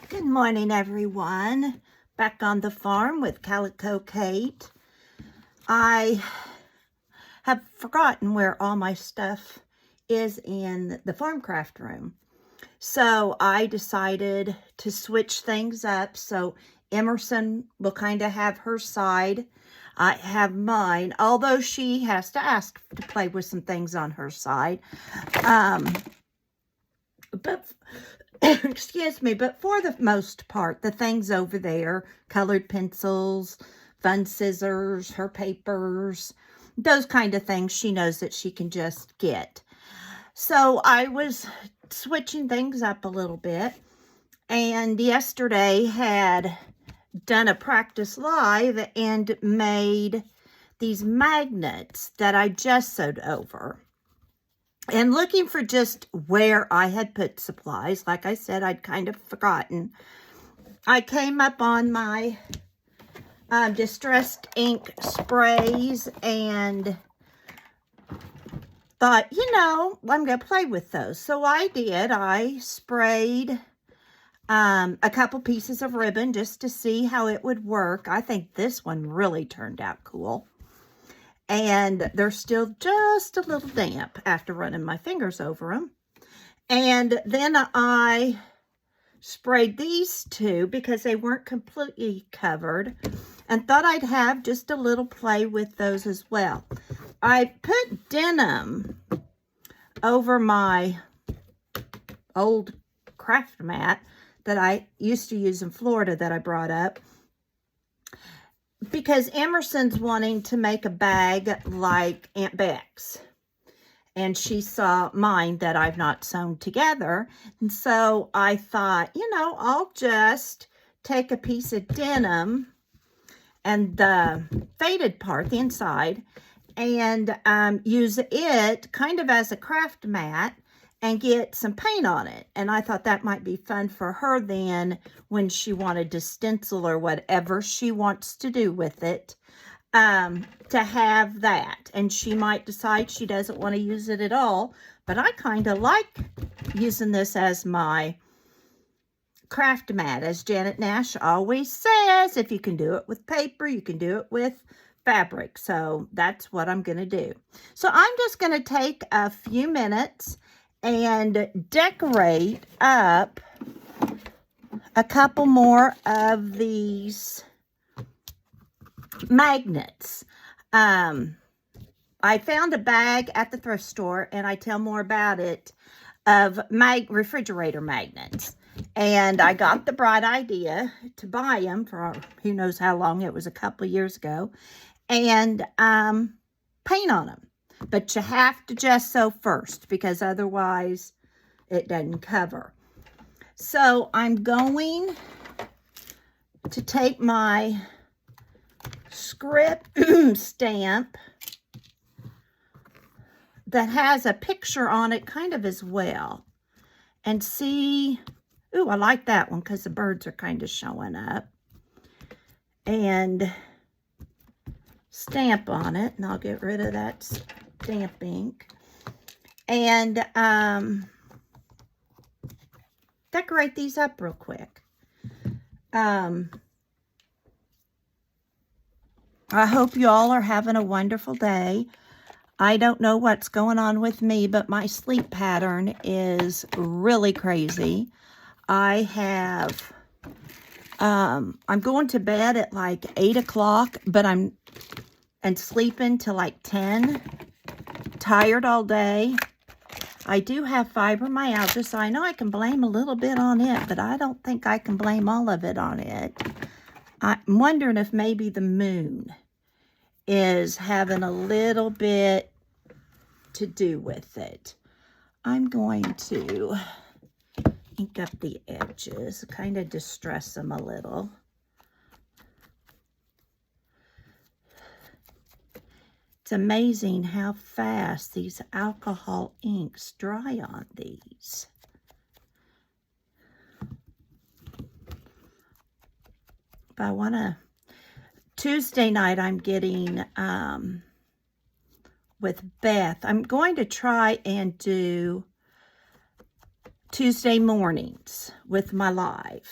Good morning, everyone. Back on the farm with Calico Kate. I have forgotten where all my stuff is in the farm craft room. So I decided to switch things up. So Emerson will kind of have her side. I have mine, although she has to ask to play with some things on her side. But excuse me, but for the most part, the things over there, colored pencils, fun scissors, her papers, those kind of things, she knows that she can just get. So I was switching things up a little bit, and yesterday had done a practice live and made these magnets that I gessoed over. And looking for just where I had put supplies, like I said, I'd kind of forgotten. I came up on my distressed ink sprays and thought, I'm going to play with those. So I did. I sprayed a couple pieces of ribbon just to see how it would work. I think this one really turned out cool. And they're still just a little damp after running my fingers over them. And then I sprayed these two because they weren't completely covered and thought I'd have just a little play with those as well. I put denim over my old craft mat that I used to use in Florida that I brought up, because Emerson's wanting to make a bag like Aunt Bex. And she saw mine that I've not sewn together. And so I thought, I'll just take a piece of denim and the faded part, the inside, and use it kind of as a craft mat and get some paint on it. And I thought that might be fun for her then when she wanted to stencil or whatever she wants to do with it, to have that. And she might decide she doesn't want to use it at all, but I kind of like using this as my craft mat. As Janet Nash always says, if you can do it with paper, you can do it with fabric. So that's what I'm going to do. So I'm just going to take a few minutes and decorate up a couple more of these magnets. I found a bag at the thrift store, and I tell more about it, of refrigerator magnets. And I got the bright idea to buy them for who knows how long. It was a couple years ago. And paint on them. But you have to gesso first, because otherwise it doesn't cover. So I'm going to take my script stamp that has a picture on it kind of as well, and see, ooh, I like that one because the birds are kind of showing up, and stamp on it. And I'll get rid of that stamp ink and decorate these up real quick. I hope you all are having a wonderful day. I don't know what's going on with me, but my sleep pattern is really crazy. I'm going to bed at like 8 o'clock, but I'm sleeping till like 10. Tired all day. I do have fibromyalgia, so I know I can blame a little bit on it, but I don't think I can blame all of it on it. I'm wondering if maybe the moon is having a little bit to do with it. I'm going to ink up the edges, kind of distress them a little. It's amazing how fast these alcohol inks dry on these. But I want to, Tuesday night I'm getting, with Beth, I'm going to try and do Tuesday mornings with my live.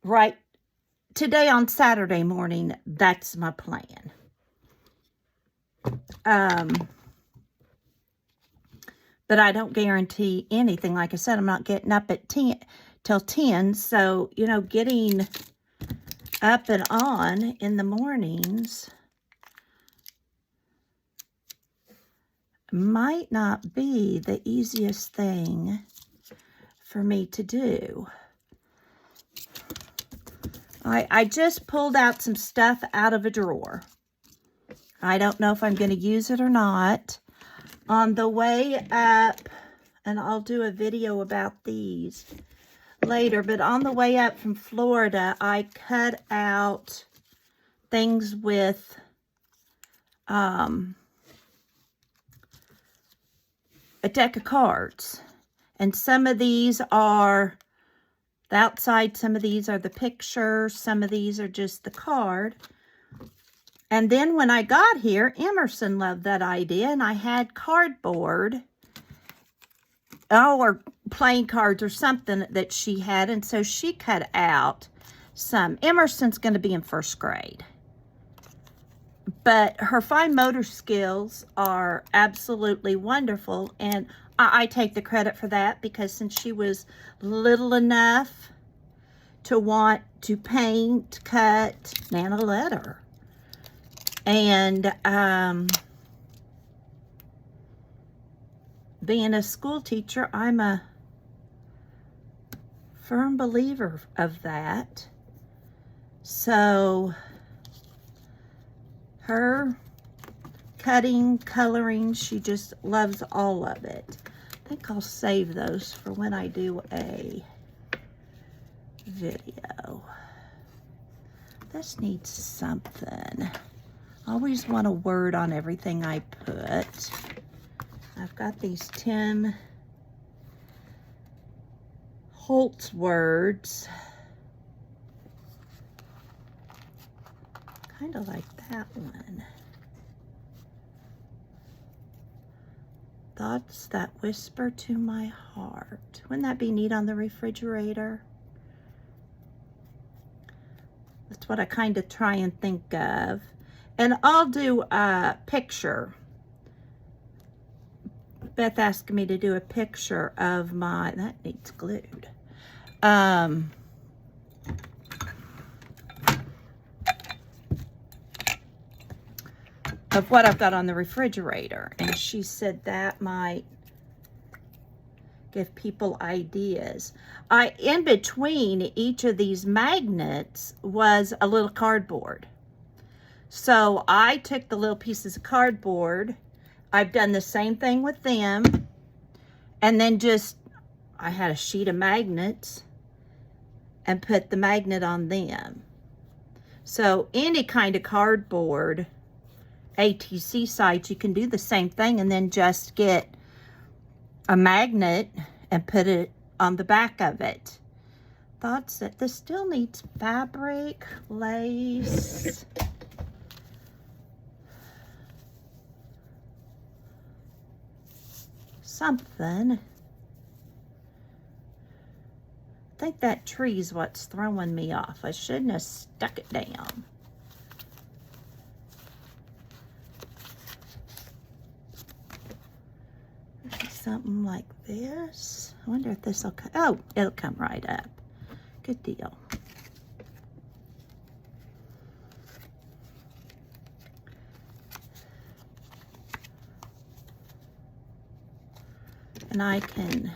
right today on Saturday morning, that's my plan. But I don't guarantee anything. Like I said, I'm not getting up at 10 till 10. So, you know, getting up and on in the mornings might not be the easiest thing for me to do. I just pulled out some stuff out of a drawer. I don't know if I'm going to use it or not. On the way up, and I'll do a video about these later, but on the way up from Florida, I cut out things with a deck of cards. And some of these are the outside, some of these are the pictures, some of these are just the card. And then when I got here, Emerson loved that idea, and I had cardboard, or playing cards or something that she had, and so she cut out some. Emerson's going to be in 1st grade, but her fine motor skills are absolutely wonderful, and I take the credit for that, because since she was little enough to want to paint, cut, Nana let her. And being a school teacher, I'm a firm believer of that. So her cutting, coloring, she just loves all of it. I think I'll save those for when I do a video. This needs something. I always want a word on everything I put. I've got these Tim Holtz words. Kind of like that one. Thoughts that whisper to my heart. Wouldn't that be neat on the refrigerator? That's what I kind of try and think of. And I'll do a picture. Beth asked me to do a picture of my, that needs glued. Of what I've got on the refrigerator. And she said that might give people ideas. In between each of these magnets was a little cardboard. So I took the little pieces of cardboard. I've done the same thing with them. And then I had a sheet of magnets and put the magnet on them. So any kind of cardboard, ATC sites, you can do the same thing and then just get a magnet and put it on the back of it. Thoughts that this still needs fabric, lace. Something. I think that tree's what's throwing me off. I shouldn't have stuck it down. Something like this. I wonder if this will come. Oh, it'll come right up. Good deal. And I can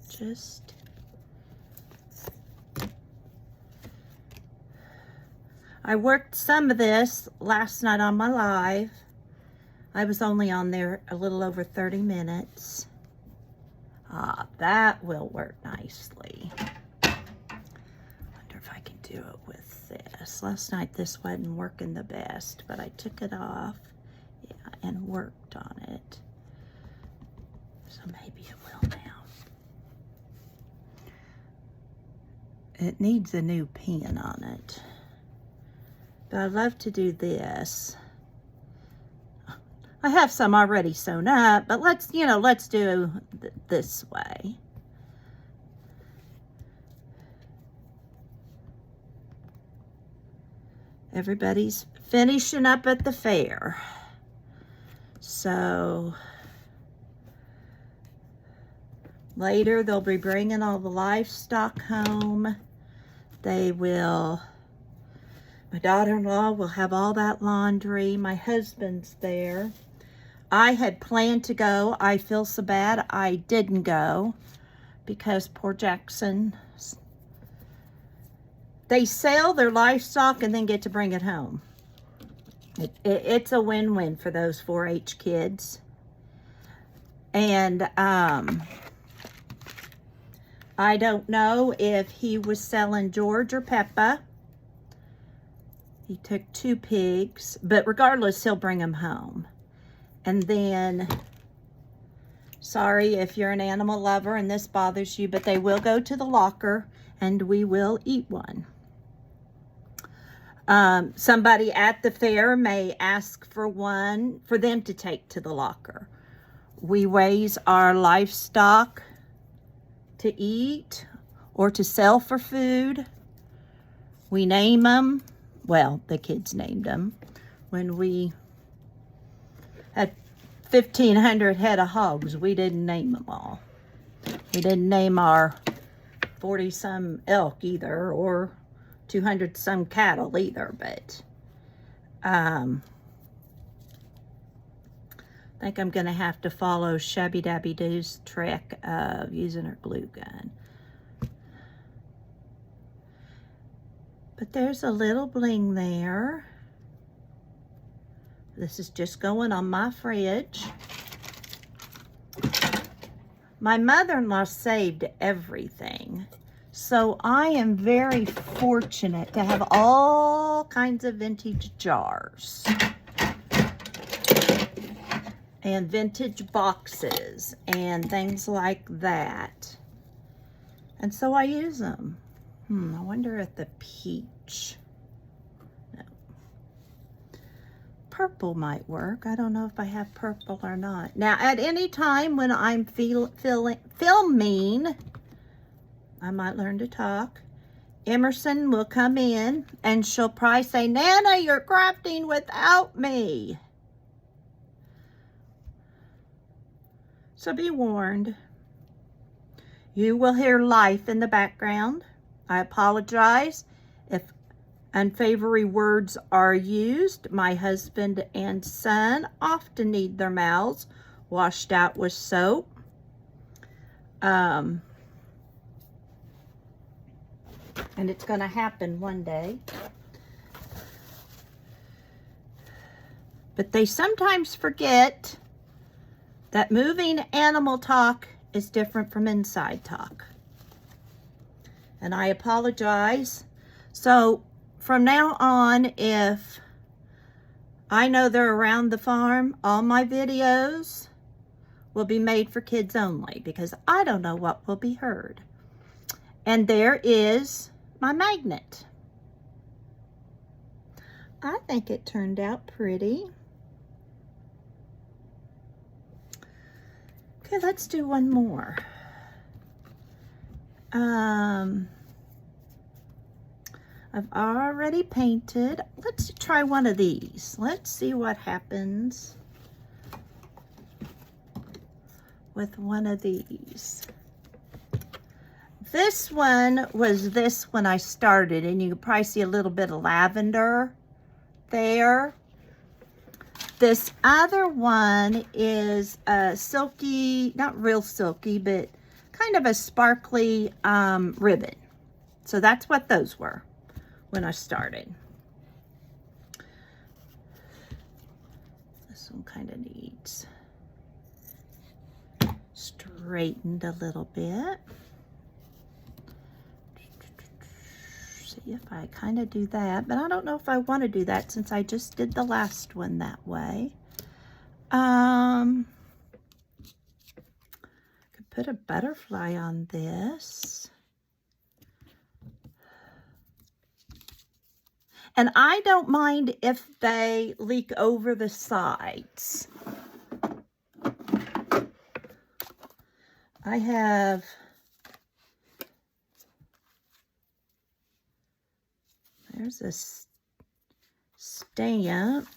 just I worked some of this last night on my live. I was only on there a little over 30 minutes. That will work nicely. Wonder if I can do it with this. Last night this wasn't working the best, but I took it off, yeah, and worked on it. So maybe it will now. It needs a new pin on it. But I love to do this. I have some already sewn up, but let's do this way. everybody's finishing up at the fair. So later they'll be bringing all the livestock home. They will, my daughter-in-law will have all that laundry. My husband's there. I had planned to go. I feel so bad I didn't go because poor Jackson, they sell their livestock and then get to bring it home. It's a win-win for those 4-H kids. And I don't know if he was selling George or Peppa. He took 2 pigs, but regardless, he'll bring them home. And then, sorry if you're an animal lover and this bothers you, but they will go to the locker and we will eat one. Somebody at the fair may ask for one for them to take to the locker. We raise our livestock to eat or to sell for food. We name them. Well, the kids named them. When we had 1,500 head of hogs, we didn't name them all. We didn't name our 40-some elk either, or 200-some cattle either, but I think I'm going to have to follow Shabby Dabby Doo's trick of using her glue gun. But there's a little bling there. This is just going on my fridge. My mother-in-law saved everything. So I am very fortunate to have all kinds of vintage jars and vintage boxes and things like that. And so I use them. I wonder if the peach, no. Purple might work. I don't know if I have purple or not. Now, at any time when I'm filming, I might learn to talk. Emerson will come in and she'll probably say, Nana, you're crafting without me. So be warned. You will hear life in the background. I apologize if unsavory words are used. My husband and son often need their mouths washed out with soap. And it's going to happen one day. But they sometimes forget that moving animal talk is different from inside talk. And I apologize. So from now on, if I know they're around the farm, all my videos will be made for kids only because I don't know what will be heard. And there is my magnet. I think it turned out pretty. Okay, let's do one more. I've already painted. Let's try one of these. Let's see what happens with one of these. This one was this when I started, and you can probably see a little bit of lavender there. This other one is a silky, not real silky, but kind of a sparkly ribbon. So that's what those were when I started. This one kind of needs straightened a little bit. See if I kind of do that, but I don't know if I want to do that since I just did the last one that way. Could put a butterfly on this. And I don't mind if they leak over the sides. I have there's this stamp.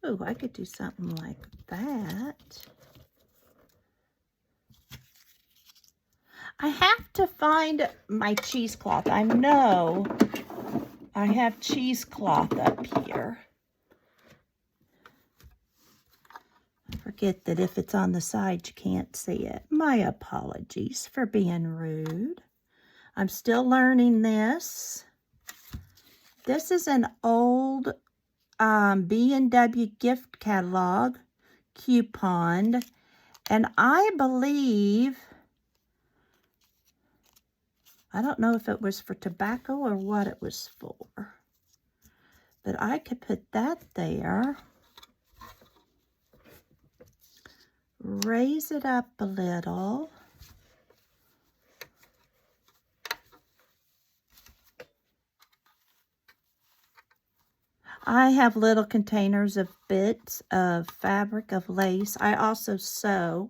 Oh, I could do something like that. I have to find my cheesecloth. I know I have cheesecloth up here. Forget that if it's on the side, you can't see it. My apologies for being rude. I'm still learning this. This is an old B&W gift catalog coupon. And I believe, I don't know if it was for tobacco or what it was for. But I could put that there. Raise it up a little. I have little containers of bits of fabric, of lace. I also sew.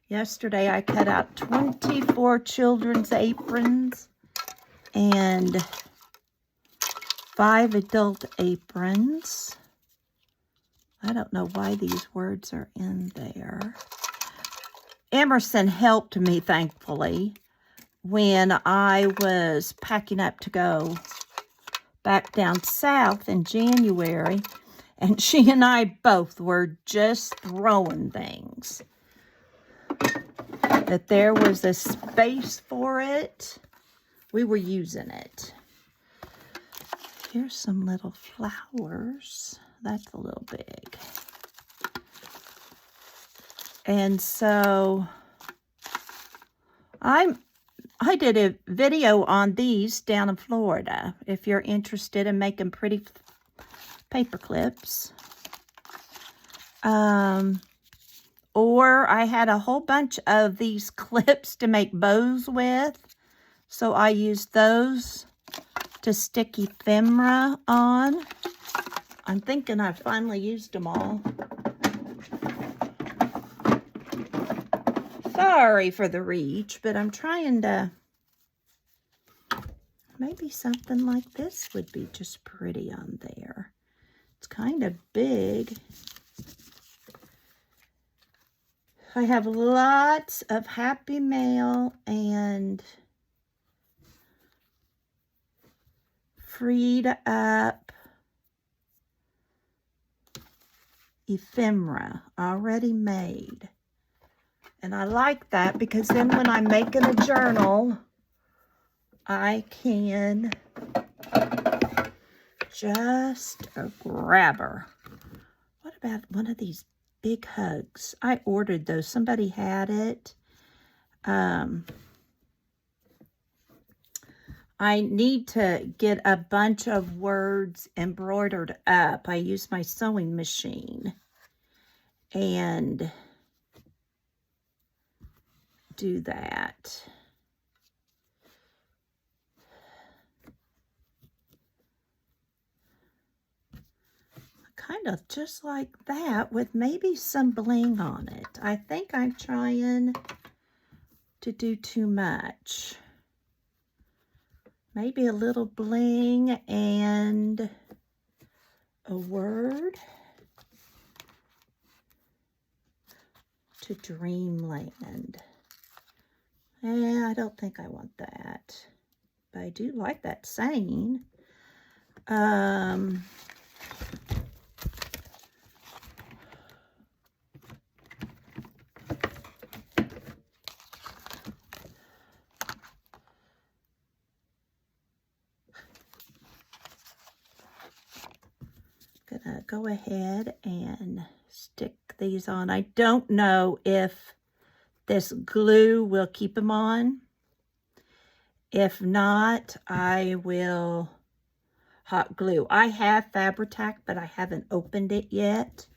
Yesterday I cut out 24 children's aprons and 5 adult aprons. I don't know why these words are in there. Emerson helped me, thankfully, when I was packing up to go back down south in January, and she and I both were just throwing things. That there was a space for it, we were using it. Here's some little flowers. That's a little big. And so I did a video on these down in Florida, if you're interested in making pretty paper clips. Or I had a whole bunch of these clips to make bows with, so I used those to stick ephemera on. I'm thinking I finally used them all. Sorry for the reach, but I'm trying to, maybe something like this would be just pretty on there. It's kind of big. I have lots of Happy Mail and Freed Up ephemera already made. And I like that because then when I'm making a journal, I can just grab her. What about one of these big hugs? I ordered those. Somebody had it. I need to get a bunch of words embroidered up. I use my sewing machine and do that. Kind of just like that with maybe some bling on it. I think I'm trying to do too much. Maybe a little bling and a word to Dreamland. I don't think I want that, but I do like that saying. Gonna go ahead and stick these on. I don't know if this glue will keep them on. If not, I will hot glue. I have Fabri-Tac, but I haven't opened it yet.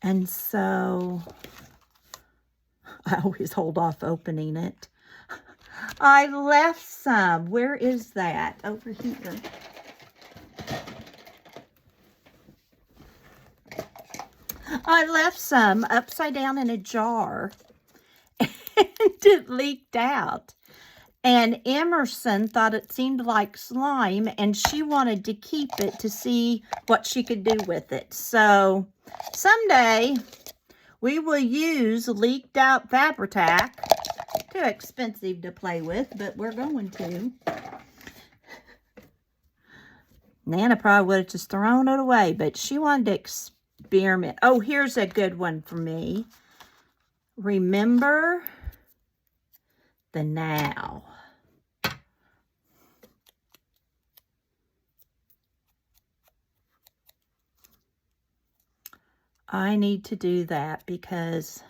And so I always hold off opening it. I left some. Where is that? Over here. I left some upside down in a jar. it leaked out. And Emerson thought it seemed like slime, and she wanted to keep it to see what she could do with it. So someday we will use leaked out Fabri-Tac. Too expensive to play with, but we're going to. Nana probably would have just thrown it away, but she wanted to experiment. Oh, here's a good one for me. Remember the now. I need to do that because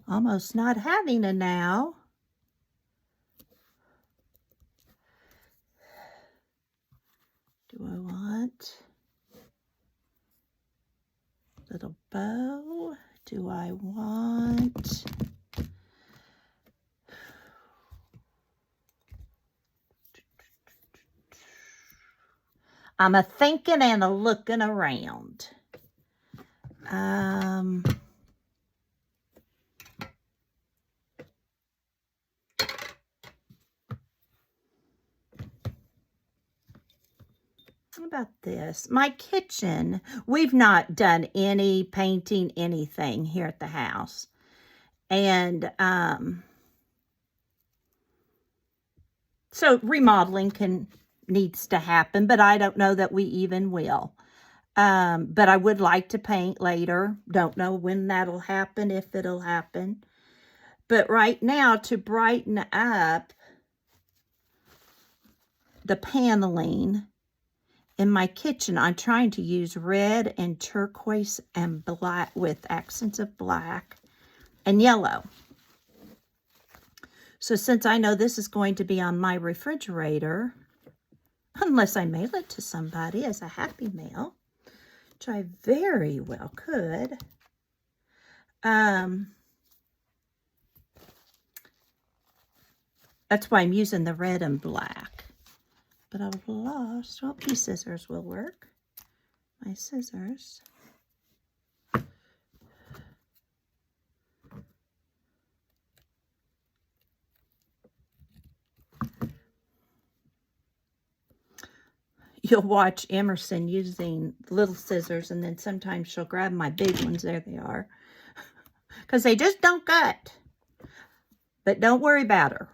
almost not having a now. Do I want a little bow? Do I want... I'm a-thinking and a-looking around. How about this? My kitchen, we've not done any painting, anything here at the house. And so remodeling needs to happen, but I don't know that we even will. But I would like to paint later. Don't know when that'll happen, if it'll happen. But right now, to brighten up the paneling in my kitchen, I'm trying to use red and turquoise and black with accents of black and yellow. So since I know this is going to be on my refrigerator, unless I mail it to somebody as a happy mail, which I very well could, that's why I'm using the red and black. But I've lost, well, these scissors will work. My scissors. You'll watch Emerson using little scissors, and then sometimes she'll grab my big ones. There they are. Because they just don't cut. But don't worry about her.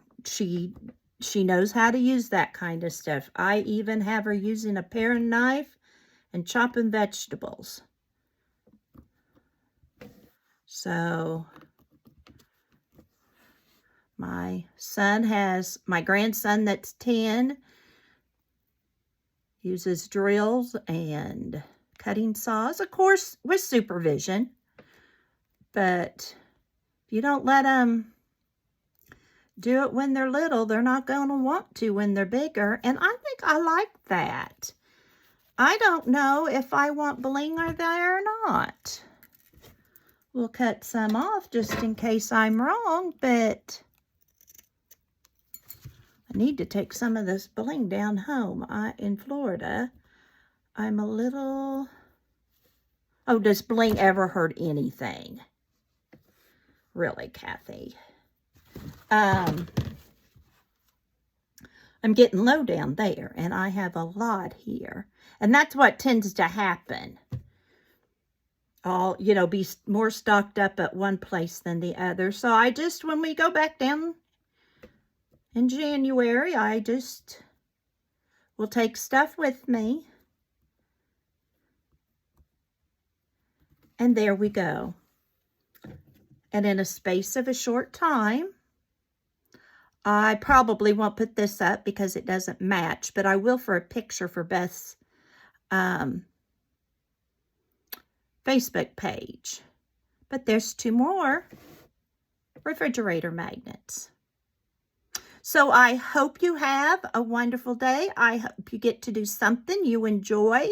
She knows how to use that kind of stuff. I even have her using a paring knife and chopping vegetables. So my grandson that's 10, uses drills and cutting saws, of course, with supervision. But if you don't let them do it when they're little, they're not going to want to when they're bigger. And I think I like that. I don't know if I want bling there or not. We'll cut some off just in case I'm wrong, but I need to take some of this bling down home. In Florida, I'm a little... Oh, does bling ever hurt anything? Really, Kathy? I'm getting low down there, and I have a lot here. And that's what tends to happen. I'll, be more stocked up at one place than the other. So I just, when we go back down in January, I just will take stuff with me. And there we go. And in a space of a short time, I probably won't put this up because it doesn't match, but I will for a picture for Beth's Facebook page. But there's 2 more refrigerator magnets. So I hope you have a wonderful day. I hope you get to do something you enjoy.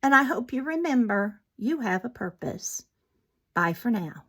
And I hope you remember you have a purpose. Bye for now.